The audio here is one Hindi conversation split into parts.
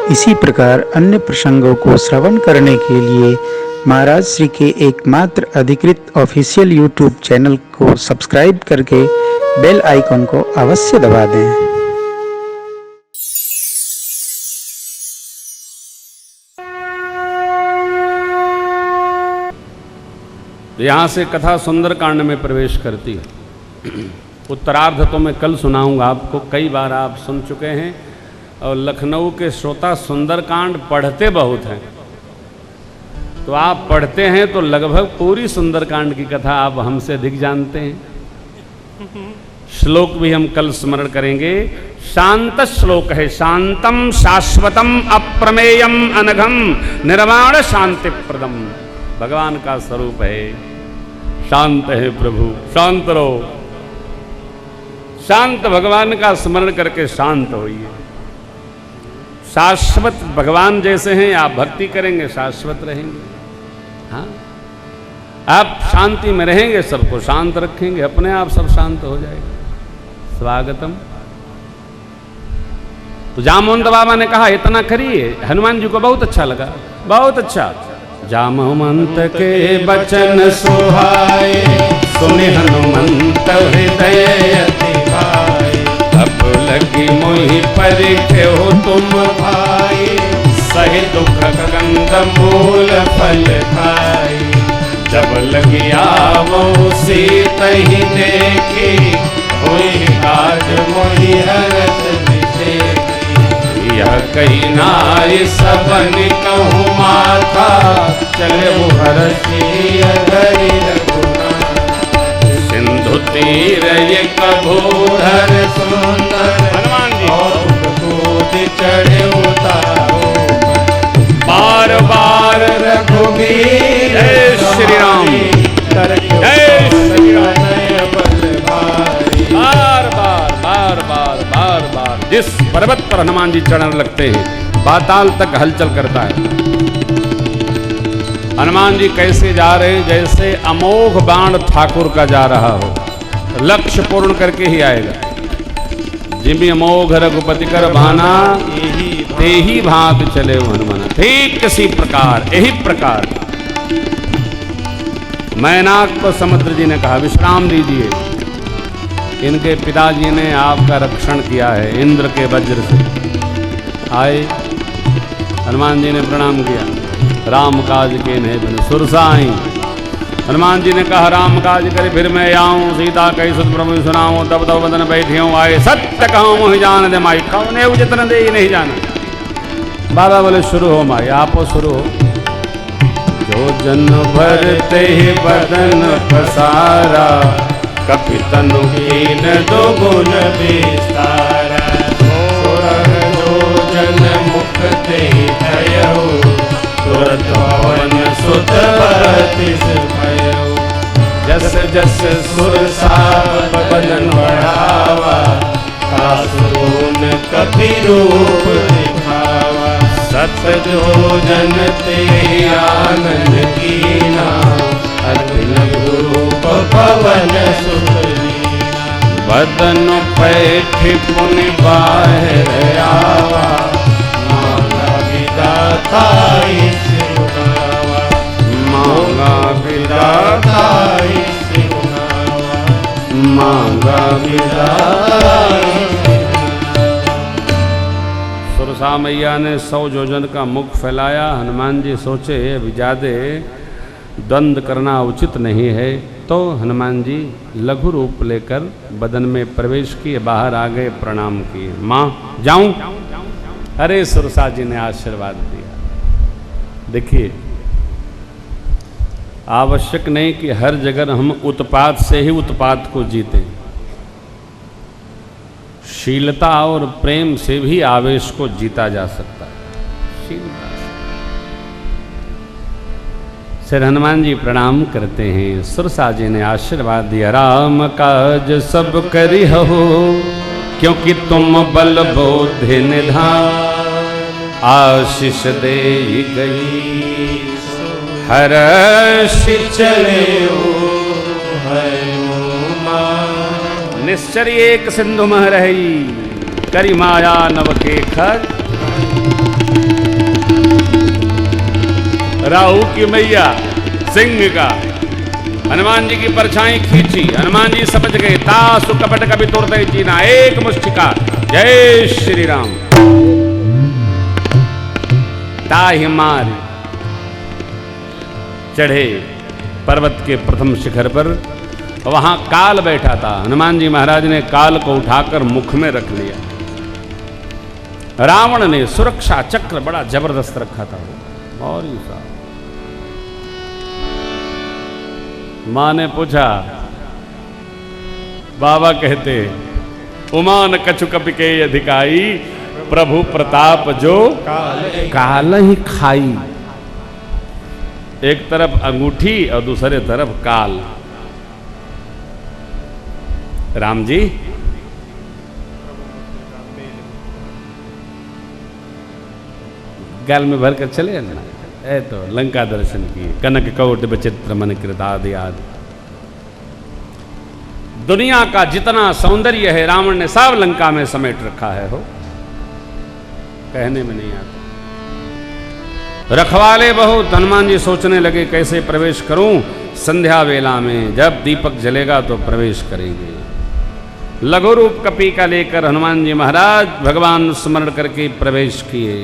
इसी प्रकार अन्य प्रसंगों को श्रवण करने के लिए महाराज श्री के एकमात्र अधिकृत ऑफिशियल यूट्यूब चैनल को सब्सक्राइब करके बेल आइकन को अवश्य दबा दें। यहाँ से कथा सुंदरकांड में प्रवेश करती है। उत्तरार्ध तो मैं कल सुनाऊंगा आपको, कई बार आप सुन चुके हैं और लखनऊ के श्रोता सुंदरकांड पढ़ते बहुत हैं, तो आप पढ़ते हैं तो लगभग पूरी सुंदरकांड की कथा आप हमसे अधिक जानते हैं। श्लोक भी हम कल स्मरण करेंगे। शांत श्लोक है, शांतम शाश्वतम अप्रमेयम अनघम निर्वाण शांति प्रदम। भगवान का स्वरूप है, शांत है प्रभु, शांत रहो। शांत भगवान का स्मरण करके शांत होइए। शाश्वत भगवान जैसे हैं, आप भक्ति करेंगे शाश्वत रहेंगे। हाँ, आप शांति में रहेंगे, सबको शांत रखेंगे, अपने आप सब शांत हो जाएगा। स्वागतम। तो जामवंत बाबा ने कहा इतना करिए, हनुमान जी को बहुत अच्छा लगा, बहुत अच्छा। जामवंत के बचन सुहाए, सुने हनुमंत हृदय अति भाए। अब लगी मोहि परिख्य हो तुम भाई, सही दुख कंद मूल फल खाई। जब लगी आवो सीत ही देखी, होई काज मोहि हरत विशेखी। यह कही नारी सबन कहूँ माथा, चले वो हरषि अधरि रघुनाथ। सिंधु तीर ये कभूधर सुंदर, हनुमान जी और कूद चढ़े उतारो। बार बार रघुबीर श्री राम, जय श्री राम। बार बार बार बार बार बार जिस पर्वत पर हनुमान जी चढ़ने लगते हैं, पाताल तक हलचल करता है। हनुमान जी कैसे जा रहे हैं? जैसे अमोघ बाण ठाकुर का जा रहा हो, लक्ष्य पूर्ण करके ही आएगा। जिमि अमोघ रघुपति कर भाना, ते ही भांत चले हनुमान। ठीक किसी प्रकार, यही प्रकार मैनाक को समुद्र जी ने कहा विश्राम दीजिए। इनके पिताजी ने आपका रक्षण किया है, इंद्र के वज्र से। आए, हनुमान जी ने प्रणाम किया। राम काज के नहीं बने सुरसा आई। हनुमान जी ने कहा राम काज करे फिर मैं आऊँ, सीता कही सुत प्रभु सुनाऊँ। तब तब बदन बैठे हूँ, आए सत्य कहूँ मोहि जान दे माई। कौने जितन दे नहीं जाना। बाबा बोले शुरू हो माई, आप शुरू हो। जो जन भरते ही बदन पसारा, कपि तनु कीन दो गुण विस्तारा। जो जन मुक्ति भयउ, तुरत पवन सुत बरतिस भयउ। जस जस सुरसा बदन बढ़ावा, कासुन कपि रूप दिखावा। सत जो जन ते आनंद कीना, अखिल रूप पवन सुत लीना। बदन पैठ पुनि बाहर आवा, मांगा विदाता सिरुनावा। मांगा विदाता सिरुनावा, मांगा विदाता। सुरसा मैया ने 100 योजन का मुख फैलाया। हनुमान जी सोचे अभी ज्यादा द्वंद करना उचित नहीं है, तो हनुमान जी लघु रूप लेकर बदन में प्रवेश किए, बाहर आ गए, प्रणाम किए। माँ जाऊं? अरे सुरसा जी ने आशीर्वाद दिया। देखिए, आवश्यक नहीं कि हर जगह हम उत्पात से ही उत्पात को जीतें। शीलता और प्रेम से भी आवेश को जीता जा सकता है। शीलता श्री हनुमान जी प्रणाम करते हैं। सुरसा जी ने आशीर्वाद दिया। राम काज सब करी हो, क्योंकि तुम बल बोधि निधान। आशीष दे गई हर्ष चले निश्चर्य एक सिंधु मह रही, करी माया नव के खर राहु की मैया सिंह का हनुमान जी की परछाई खींची, हनुमान जी समझ गए तासु कपट कभी तोड़ते चीना एक मुष्टिका। जय श्री राम। ताहि मार चढ़े पर्वत के प्रथम शिखर पर, वहां काल बैठा था। हनुमान जी महाराज ने काल को उठाकर मुख में रख लिया। रावण ने सुरक्षा चक्र बड़ा जबरदस्त रखा था और सा। मां ने पूछा, बाबा कहते उमान कछु कपि के अधिकाई, प्रभु प्रताप जो काल ही खाई। एक तरफ अंगूठी और दूसरे तरफ काल। राम जी गल में भर कर चले ना, ए तो लंका दर्शन की कनक कौट विचित्र मन कृतादि आदि। दुनिया का जितना सौंदर्य है रावण ने सब लंका में समेट रखा है। हो कहने में नहीं आता। रखवाले बहुत। हनुमान जी सोचने लगे कैसे प्रवेश करूं। संध्या वेला में जब दीपक जलेगा तो प्रवेश करेंगे। लघु रूप कपि का लेकर हनुमान जी महाराज भगवान स्मरण करके प्रवेश किए।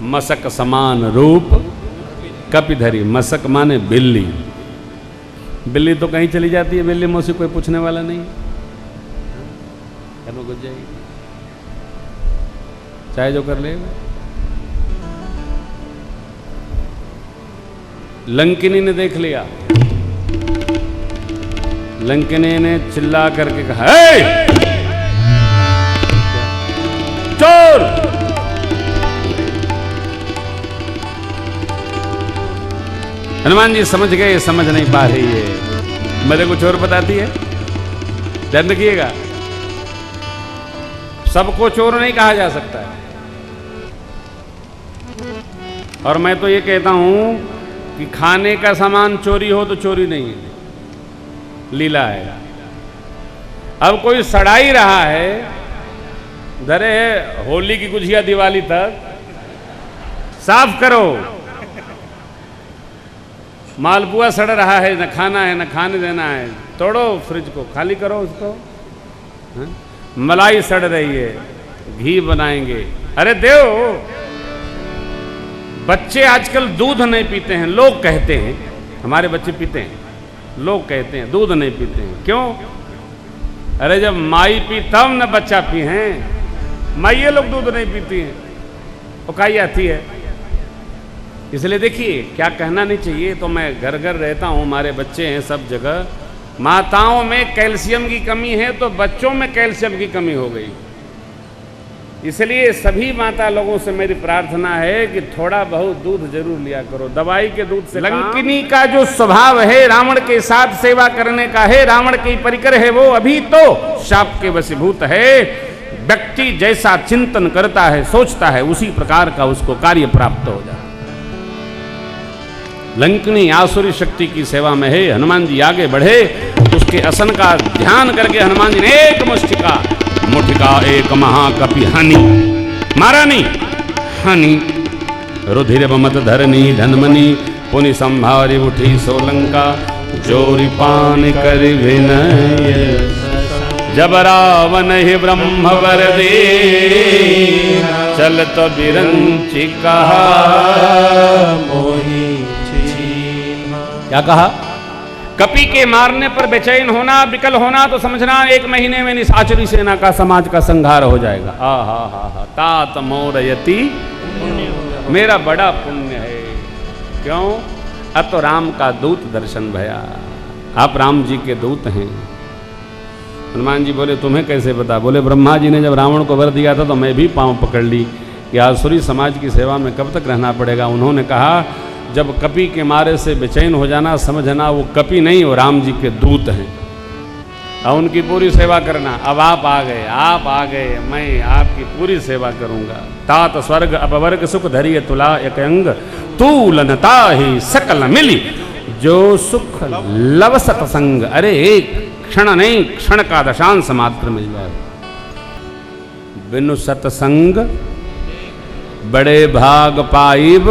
मसक समान रूप कपिधरी। मसक माने बिल्ली। बिल्ली तो कहीं चली जाती है, बिल्ली मौसी कोई पूछने वाला नहीं। घुस जाएगी चाहे जो कर लेगा। लंकिनी ने देख लिया। लंकिनी ने चिल्ला करके कहा, हे! चोर! हनुमान जी समझ गए, समझ नहीं पा रही है। मेरे को चोर बताती है, ध्यान रखिएगा। सबको चोर नहीं कहा जा सकता है। और मैं तो ये कहता हूं कि खाने का सामान चोरी हो तो चोरी नहीं है, लीला है। अब कोई सड़ा ही रहा है, धरे होली की गुजिया दिवाली तक साफ करो। मालपुआ सड़ रहा है, न खाना है न खाने देना है, तोड़ो फ्रिज को, खाली करो उसको। है? मलाई सड़ रही है, घी बनाएंगे। अरे देव, बच्चे आजकल दूध नहीं पीते हैं। लोग कहते हैं हमारे बच्चे पीते हैं, लोग कहते हैं दूध नहीं पीते हैं। क्यों? अरे जब माई पी तब न बच्चा पी हैं। माइये लोग दूध नहीं पीती हैं, वो काई आती है। इसलिए देखिए, क्या कहना नहीं चाहिए। तो मैं घर घर रहता हूँ, हमारे बच्चे हैं सब जगह। माताओं में कैल्शियम की कमी है तो बच्चों में कैल्शियम की कमी हो गई। इसलिए सभी माता लोगों से मेरी प्रार्थना है कि थोड़ा बहुत दूध जरूर लिया करो, दवाई के दूध से। लंकिनी का जो स्वभाव है रावण के साथ सेवा करने का है, रावण की परिकर है, वो अभी तो शाप के वशीभूत है। व्यक्ति जैसा चिंतन करता है, सोचता है, उसी प्रकार का उसको कार्य प्राप्त हो जाता है। लंकिनी आसुरी शक्ति की सेवा में है। हनुमान जी आगे बढ़े, उसके असन का ध्यान करके हनुमान जी ने एक मुठिका एक महाकपि हनि, मारा नहीं, हनि रुधिर मत धरनी धनमनी, पुनि संभारी उठी सोलंका, जोरी पान कर विनय, जब रावण ही ब्रह्मवर दे, चलत बिरंचि कहा मोहि। क्या कहा? कपि के मारने पर बेचैन होना, विकल होना तो समझना 1 महीने में निशाचरी सेना का, समाज का संहार हो जाएगा। हा तात मोरयति, मेरा बड़ा पुण्य है। क्यों? अब तो राम का दूत दर्शन भया। आप राम जी के दूत हैं। हनुमान जी बोले, तुम्हें कैसे पता? बोले, ब्रह्मा जी ने जब रावण को वर दिया था तो मैं भी पांव पकड़ ली कि आसुरी समाज की सेवा में कब तक रहना पड़ेगा। उन्होंने कहा, जब कपि के मारे से बेचैन हो जाना, समझना वो कपि नहीं, वो राम जी के दूत हैं, और उनकी पूरी सेवा करना। अब आप आ गए, मैं आपकी पूरी सेवा करूंगा। तात स्वर्ग अपवर्ग सुख धरिय तुला एक अंग, तूलनता ही सकल मिली, जो सुख लव सतसंग। अरे एक क्षण नहीं, क्षण का दशांश मात्र मिल जाए। बिनु सतसंग बड़े भाग पाइब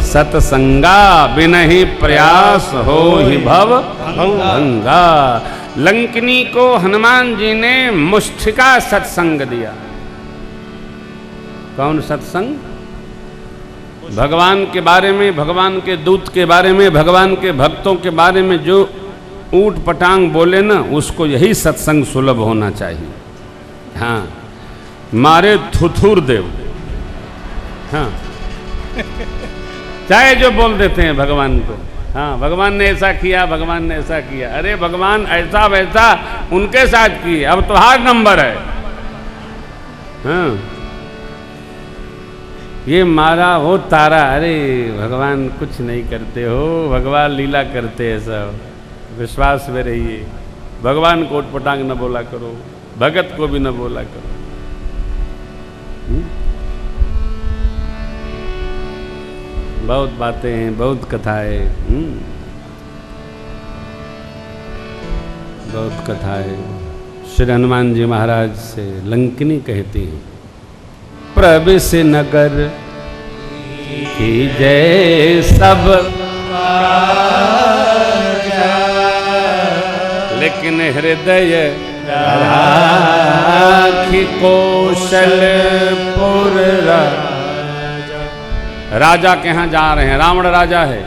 सतसंगा, बिनहि प्रयास हो ही भव भंगा। लंकिनी को हनुमान जी ने मुष्टिका सत्संग दिया। कौन सत्संग? भगवान के बारे में, भगवान के दूत के बारे में, भगवान के भक्तों के बारे में जो ऊट पटांग बोले ना, उसको यही सत्संग सुलभ होना चाहिए। हाँ, मारे थुथुर देव, हाँ, चाहे जो बोल देते हैं भगवान को, हाँ भगवान ने ऐसा किया, भगवान ने ऐसा किया। अरे भगवान ऐसा वैसा उनके साथ किए, अब तो हार नंबर है। हाँ, ये मारा वो तारा, अरे भगवान कुछ नहीं करते हो, भगवान लीला करते हैं सब, विश्वास में रहिए। भगवान को उटपटांग न बोला करो, भगत को भी न बोला करो। बहुत बातें हैं, बहुत कथाएं, बहुत कथाएं। श्री हनुमान जी महाराज से लंकिनी कहती हैं, प्रविश नगर की जय सब, लेकिन हृदय राखी कौशलपुर। राजा के यहाँ जा रहे हैं, रावण राजा है,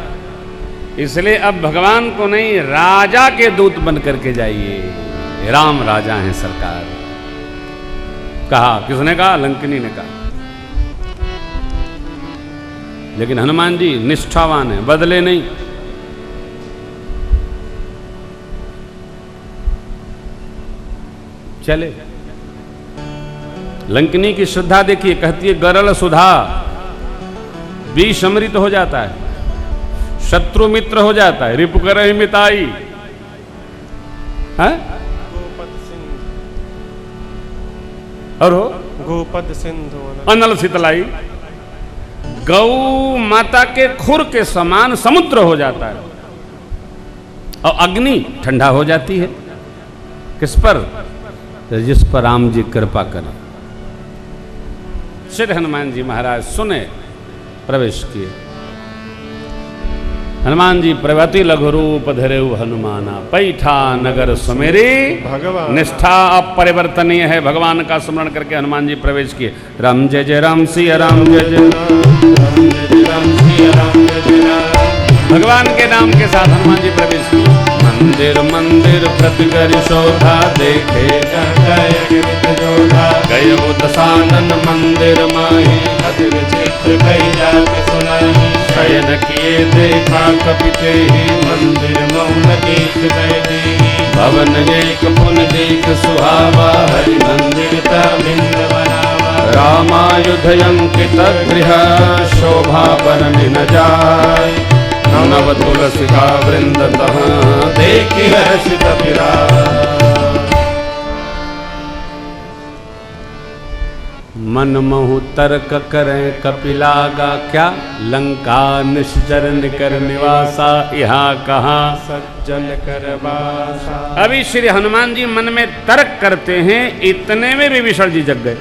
इसलिए अब भगवान को नहीं राजा के दूत बन करके जाइए। राम राजा हैं सरकार। कहा, किसने कहा? लंकिनी ने कहा। लेकिन हनुमान जी निष्ठावान है, बदले नहीं। चले। लंकिनी की श्रद्धा देखिए, कहती है गरल सुधा, विष अमृत हो जाता है, शत्रु मित्र हो जाता है, रिपु करहि मिताई। और हो गोपद सिंधु अनल शीतलाई। गौ माता के खुर के समान समुद्र हो जाता है, और अग्नि ठंडा हो जाती है। किस पर? जिस पर राम जी कृपा करें। श्री हनुमान जी महाराज सुने, प्रवेश किए। हनुमान जी प्रवति लघु रूप धरेउ हनुमाना, पैठा नगर सुमेरी भगवान। निष्ठा अपरिवर्तनीय है। भगवान का स्मरण करके हनुमान जी प्रवेश किए। राम जय जय राम, सिया राम जय जय राम, सिया राम जय जय राम। भगवान के नाम के साथ हनुमान जी प्रवेश किए। मंदिर मंदिर प्रतिकर शोभा, देखे गय दशानन मंदिर माही, अति विचित्र कई जाति सुनाही। शयन किए देखा कपिते ही, मंदिर मौन देख गए। भवन एक पुन देख सुहावा, हरि मंदिर भिन्न बनावा। रामायुध अंकित गृह, शोभा बरन न जाय। नव तुलसी का वृंद तह, देखि हर्षित विराज। मन महु तर्क करें कपिलागा, क्या लंका निश्चर निकर निवासा। यहाँ कहाँ सज्जन कर बासा। अभी श्री हनुमान जी मन में तर्क करते हैं, इतने में विभीषण जी जग गए।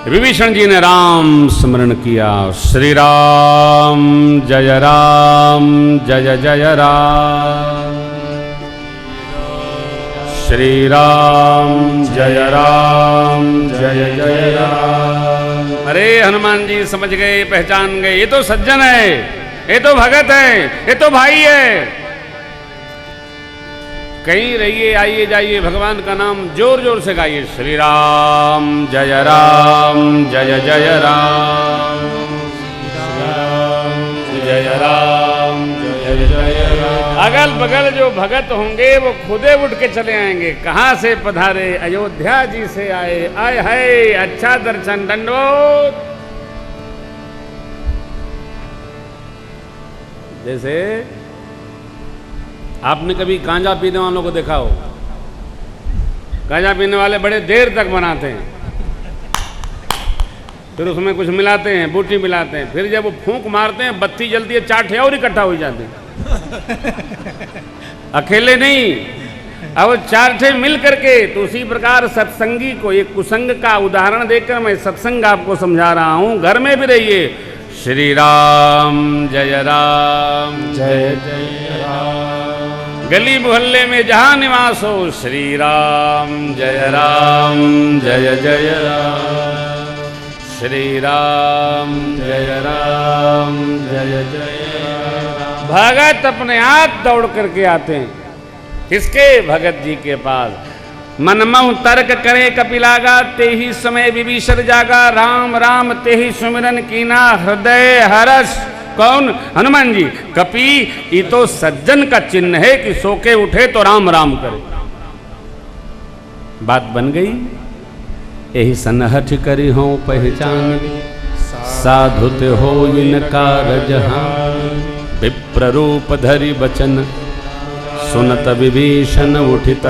विभीषण जी ने राम स्मरण किया। श्री राम जय राम, जय जय राम। श्री राम जय राम, जय जय राम। अरे हनुमान जी समझ गए, पहचान गए, ये तो सज्जन है, ये तो भगत है, ये तो भाई है। कहीं रहिए, आइए जाइए, भगवान का नाम जोर जोर से गाइए। श्री राम जय राम, जय जय राम। जय राम, जय जय राम। अगल बगल जो भगत होंगे वो खुदे उठ के चले आएंगे। कहाँ से पधारे? अयोध्या जी से आए। आए है, अच्छा दर्शन, दंडोत। जैसे आपने कभी गांजा पीने वालों को देखा हो? गांजा पीने वाले बड़े देर तक बनाते हैं, फिर उसमें कुछ मिलाते हैं, बूटी मिलाते हैं, फिर जब वो फूंक मारते हैं, बत्ती जलती है, 4 ठे और इकट्ठा हो जाते हैं। अकेले नहीं, अब चार ठे मिल करके, तो उसी प्रकार सत्संगी को एक कुसंग का उदाहरण देकर मैं सत्संग आपको समझा रहा हूं। घर में भी रहिए, श्री राम जय राम जय जय राम। गली मोहल्ले में जहां निवास हो, श्री राम जय जय राम, श्री राम जय जय राम। भगत अपने आप दौड़ करके आते हैं, किसके? भगत जी के पास। मनमहु तर्क करे कपिलागा, ते ही समय विभीषण जागा, राम राम ते ही सुमिरन कीना, हृदय हर्ष। कौन? हनुमान जी। कपि ये तो सज्जन का चिन्ह है कि सो के उठे तो राम राम करे। बात बन गई। यही सनहठ करी हो पहचान, साधुत हो इनकार जहां, विप्र रूप धरि बचन, सुनत विभीषण उठित,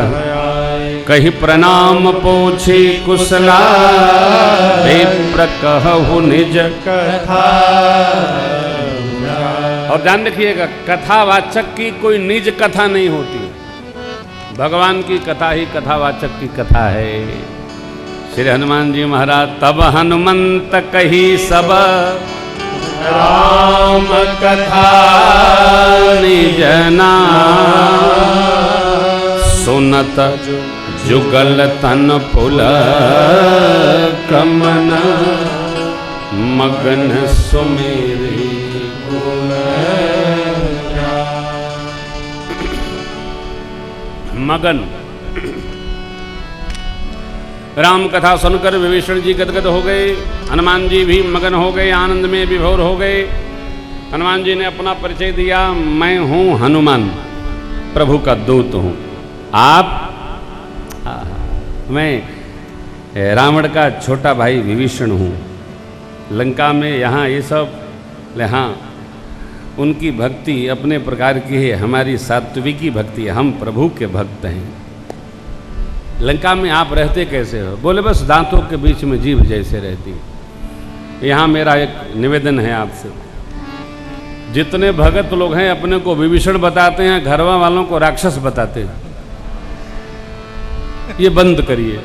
कही प्रणाम पोछी कुशला, विप्र कहु निज कथा। और ध्यान रखिएगा, कथावाचक की कोई निज कथा नहीं होती, भगवान की कथा ही कथावाचक की कथा है। श्री हनुमान जी महाराज, तब हनुमंत कही सब राम कथा निज नाम, सुनत जुगल तन पुल कमन, मगन सुमेरी गुण। मगन, राम कथा सुनकर विभीषण जी गदगद हो गए, हनुमान जी भी मगन हो गए, आनंद में विभोर हो गए। हनुमान जी ने अपना परिचय दिया, मैं हूं हनुमान, प्रभु का दूत हूं। आप? मैं रावण का छोटा भाई विभीषण हूं। लंका में यहाँ ये सब, हाँ, उनकी भक्ति अपने प्रकार की है, हमारी सात्विकी भक्ति है, हम प्रभु के भक्त हैं। लंका में आप रहते कैसे हो? बोले बस दांतों के बीच में जीभ जैसे रहती। यहाँ मेरा एक निवेदन है आपसे, जितने भगत लोग हैं अपने को विभीषण बताते हैं, घरवा वालों को राक्षस बताते हैं। ये बंद करिए।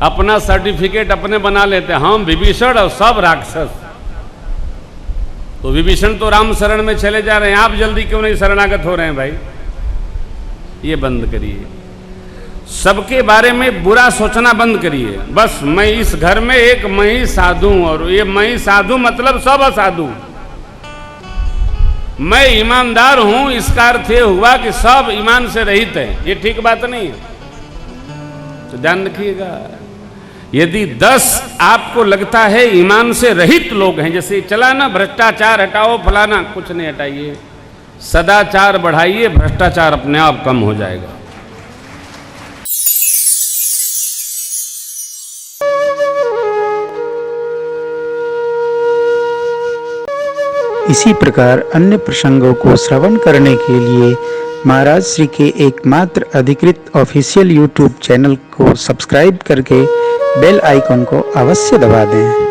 अपना सर्टिफिकेट अपने बना लेते हैं, हम विभीषण और सब राक्षस। तो विभीषण तो राम शरण में चले जा रहे हैं, आप जल्दी क्यों नहीं शरणागत हो रहे हैं भाई? ये बंद करिए। सबके बारे में बुरा सोचना बंद करिए। बस मैं इस घर में एक मैं ही साधु हूं, और ये मैं ही साधु मतलब सब असाधु। मैं ईमानदार हूं, इसका अर्थ ये हुआ कि सब ईमान से रहित है। ये ठीक बात नहीं है, तो ध्यान रखिएगा। यदि 10 आपको लगता है ईमान से रहित लोग हैं, जैसे चला ना भ्रष्टाचार हटाओ फलाना, कुछ नहीं हटाइए, सदाचार बढ़ाइए, भ्रष्टाचार अपने आप कम हो जाएगा। इसी प्रकार अन्य प्रसंगों को श्रवण करने के लिए महाराज श्री के एकमात्र अधिकृत ऑफिशियल यूट्यूब चैनल को सब्सक्राइब करके बेल आइकन को अवश्य दबा दें।